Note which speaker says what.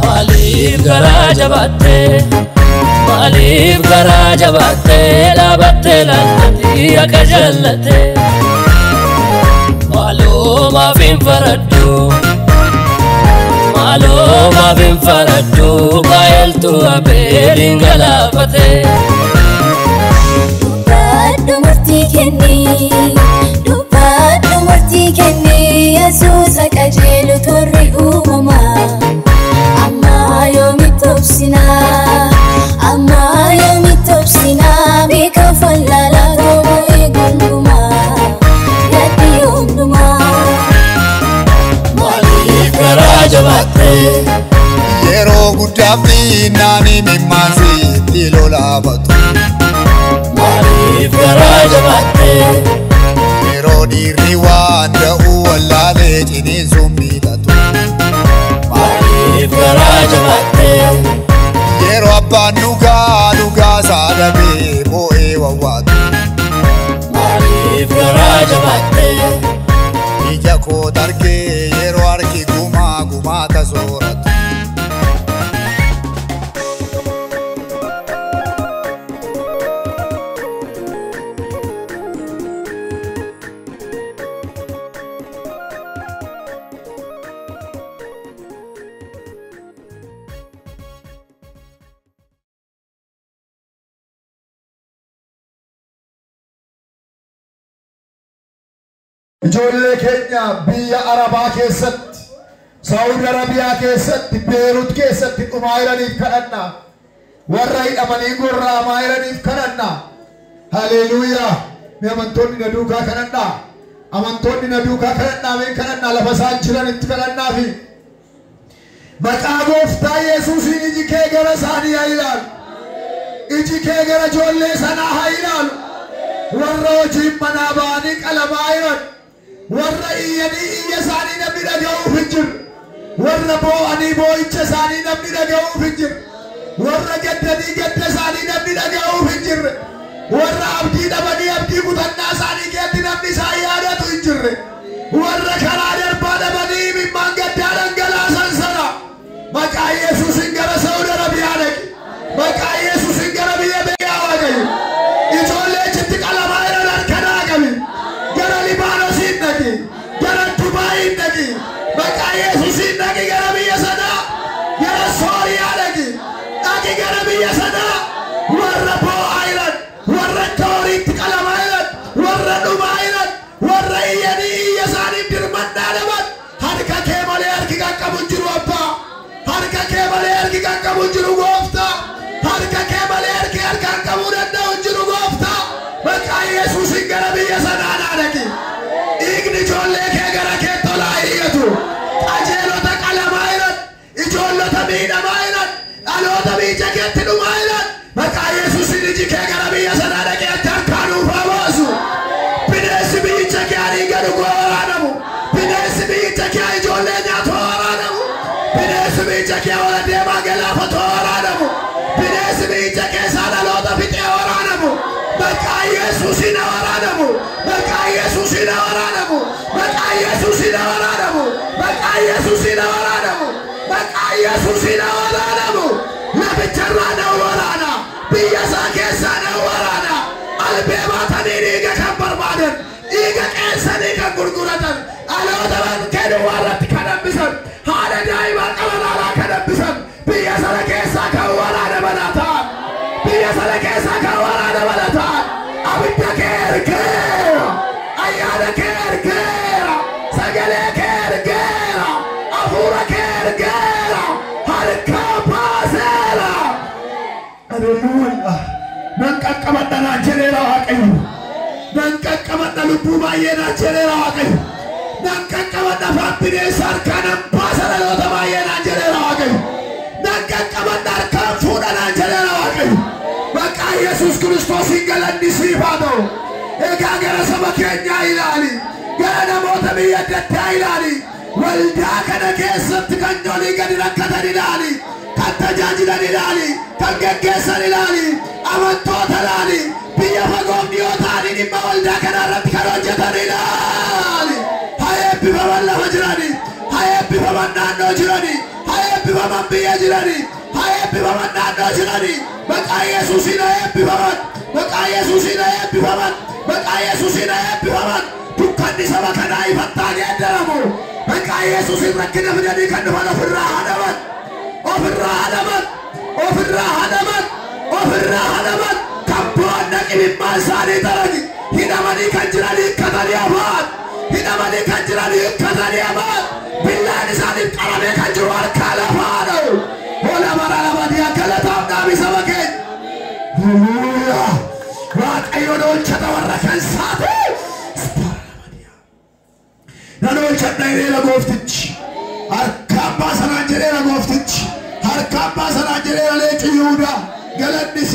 Speaker 1: Malif garaja batte, malif garaja batte, la batte lantati akajallate. Malo ma fin faraddu, malo ma fin faraddu, kael tu aberin galafate.
Speaker 2: Dubaddu murti kenni, dubaddu murti kenni, Yesus akajelu torri umama. Amma yomi topsina, amma yomi topsina, bika fallala gobo egunduma, yaddi umduma.
Speaker 1: Malif garaja batte,
Speaker 3: Yero guddafi nani mimmansi tilola batu.
Speaker 1: malif garaja batte,
Speaker 3: Yero dirri wanda uwallale jinin sumbitatu.
Speaker 1: malif garaja batte,
Speaker 3: Yero abbaan dhugaa saadabe bo'ee wawwaatu.
Speaker 1: malif garaja batte.
Speaker 3: Ija koo dargee yeroo harki gumaata sooratu.
Speaker 4: Ijoollee keenya biyya Arabaa keessatti, Saawudi Arabiyaa keessatti, Beerut keessatti dhumaa jiraniif kadhannaa. Warra hidhamanii gorra'amaa jiraniif kadhannaa. Haleluuyaa. Mee amantoonni na duukaa kadhannaa. Amantoonni na duukaa kadhannaa. Mee kadhannaa lafa isaan jiranitti kadhannaafi. Maqaa Gooftaa Yesuusiin iji kee gara isaanii haa ilaalu. Iji kee gara ijoollee sanaa haa ilaalu. Warra hojiin manaa ba'anii qalamaa jiran. Warra iyyanii iyya isaanii namni dhaga'uuf hin jiru. Warra boo'anii boo'icha isaanii namni dhaga'uuf hin jiru. Warra gaddanii gadda isaanii namni dhaga'uuf hin jirre. Warra abdii dhabanii abdii kutannaa isaanii keetti namni isaan yaadatu hin jirre. Warra karaa darbaa dhabanii imimmaan gaddaa dhangalaasan sana maqaa Yesuusin gara Saawudi Arabiyaa dhaqi. Maqaa Yesuusin gara biyya beekaa Waaqayyo. Ijoollee achitti qalamaa jiran harkanaa qabi. Gara Libaanoosiin dhaqi. Gara Dubaayiin dhaqi. Maqaa Yesuusiin dhaqi gara biyya sanaa. Gara Sooriyaa dhaqi. Dhaqi gara biyya sanaa. Warra boo'aa jiran. Warra tooriitti qalamaa jiran. Warra dhumaa jiran. Warra iyyanii iyya isaaniif dirmannaa dhaban. Harka kee malee harki qaqqabu hin jiru abbaa. Harka kee malee harki qaqqabu hin jiru gooftaa. Harka kee malee harki harkaan qabuu danda'u hin jiru gooftaa. Maqaa Yesuusin gara biyya sanaa dhaqi. Dhiigni ijoollee kee gara kee tolaa hiyyatu. Qajeelota qalamaa jiran. Ijoollota miidhamaa jiran. Dhaloota biyya keetti dhumaa jiran. Maqaa Yesuusin iji kee gara biyya sanaa dhaqee itti harkaan nuufaa baasu. Bineensi biyyicha kee hanii gadu waraanamu. Bineensi biyyicha kee ijoollee nyaatu waraanamu. Bineensi biyyicha kee wala deemaa galaafatu waraanamu. Bineensi biyyicha kee isaa dhaloota fixee waraanamu. Maqaa Yesuusin waraanamu. Maqaa Yesuusin waraanamu. Maqaa Yesuusin waraanamu. Maqaa Yesuusin waraanamu. Maqaa Yesuusin waraanamu. Namicharraa na waraana. Biyya isaa keessaa na waraana. Albee baatanii dhiiga kan barbaadan. Dhiiga qeessanii kan gurguratan. Dhaloota kennu warratti kan hambisan. Haadha daa'imaa qabanaalaa kan hambisan. Biyya sana keessaa kan waraana banataan. Biyya sana keessaa kan waraana banataan. Abidda kee ergeera. Ayyaana kee ergeera. Sagalee kee ergeera. Hafuura kee ergeera. Harkaa baaseera. Haleluuyaa. Nan qaqqabadha naan jedheera Waaqayyo. Nan qaqqabadha lubbuu baay'ee naan jedheera Waaqayyo. Nan qaqqabadha afaan bineensa harkaa nan baasa dhaloota baay'ee naan jedheera Waaqayyo. Nan qaqqabadha harkaan fuudha naan jedheera Waaqayyo. Maqaa Yesuus Kiristoosiin galanni siif haa ta'u. Egaa gara saba keenyaa ilaali. Gara namoota biyya adda addaa ilaali. Waldaa kana keessatti kan olii gadi rakkatan ilaali. Kan tajaajilan ilaali. Kan geggeessan ilaali. Amantoota ilaali. Biyya fagoof dhiyoo ta'anii dhimma waldaa kana irratti kan hojjetan ilaali. Haa eebbifaman lafa jirani. Haa eebbifaman eebbifaman naannoo jiranii haa eebbifaman biyya jiranii haa eebbifaman naannoo jiranii maqaa Yesuusiin haa eebbifaman maqaa Yesuusiin haa eebbifaman maqaa Yesuusiin haa eebbifaman dukkanni saba kanaa ifattaa geeddaramu maqaa Yesuusiin rakkina fidanii kan dhufan ofirraa hadaman ofirraa hadaman ofirraa hadaman ofirraa hadaman kabboonna qimimmaan isaanii tarani hidhamanii kan jiranii hikkatanii afaan hidhamanii kan jiranii hikkatanii afaan billaan isaaniif qaramee kan jiru harkaa lafaadha hola bara lamanii akkalataaf dhaabi saba keenya Haleluuyaa Waaqayyoon oolchata warra kan saate nan oolchadha jedheera gooftichi harkaan baasanaan jedheera gooftichi harkaan baasanaan jedheera leenci Yihuudaa galanni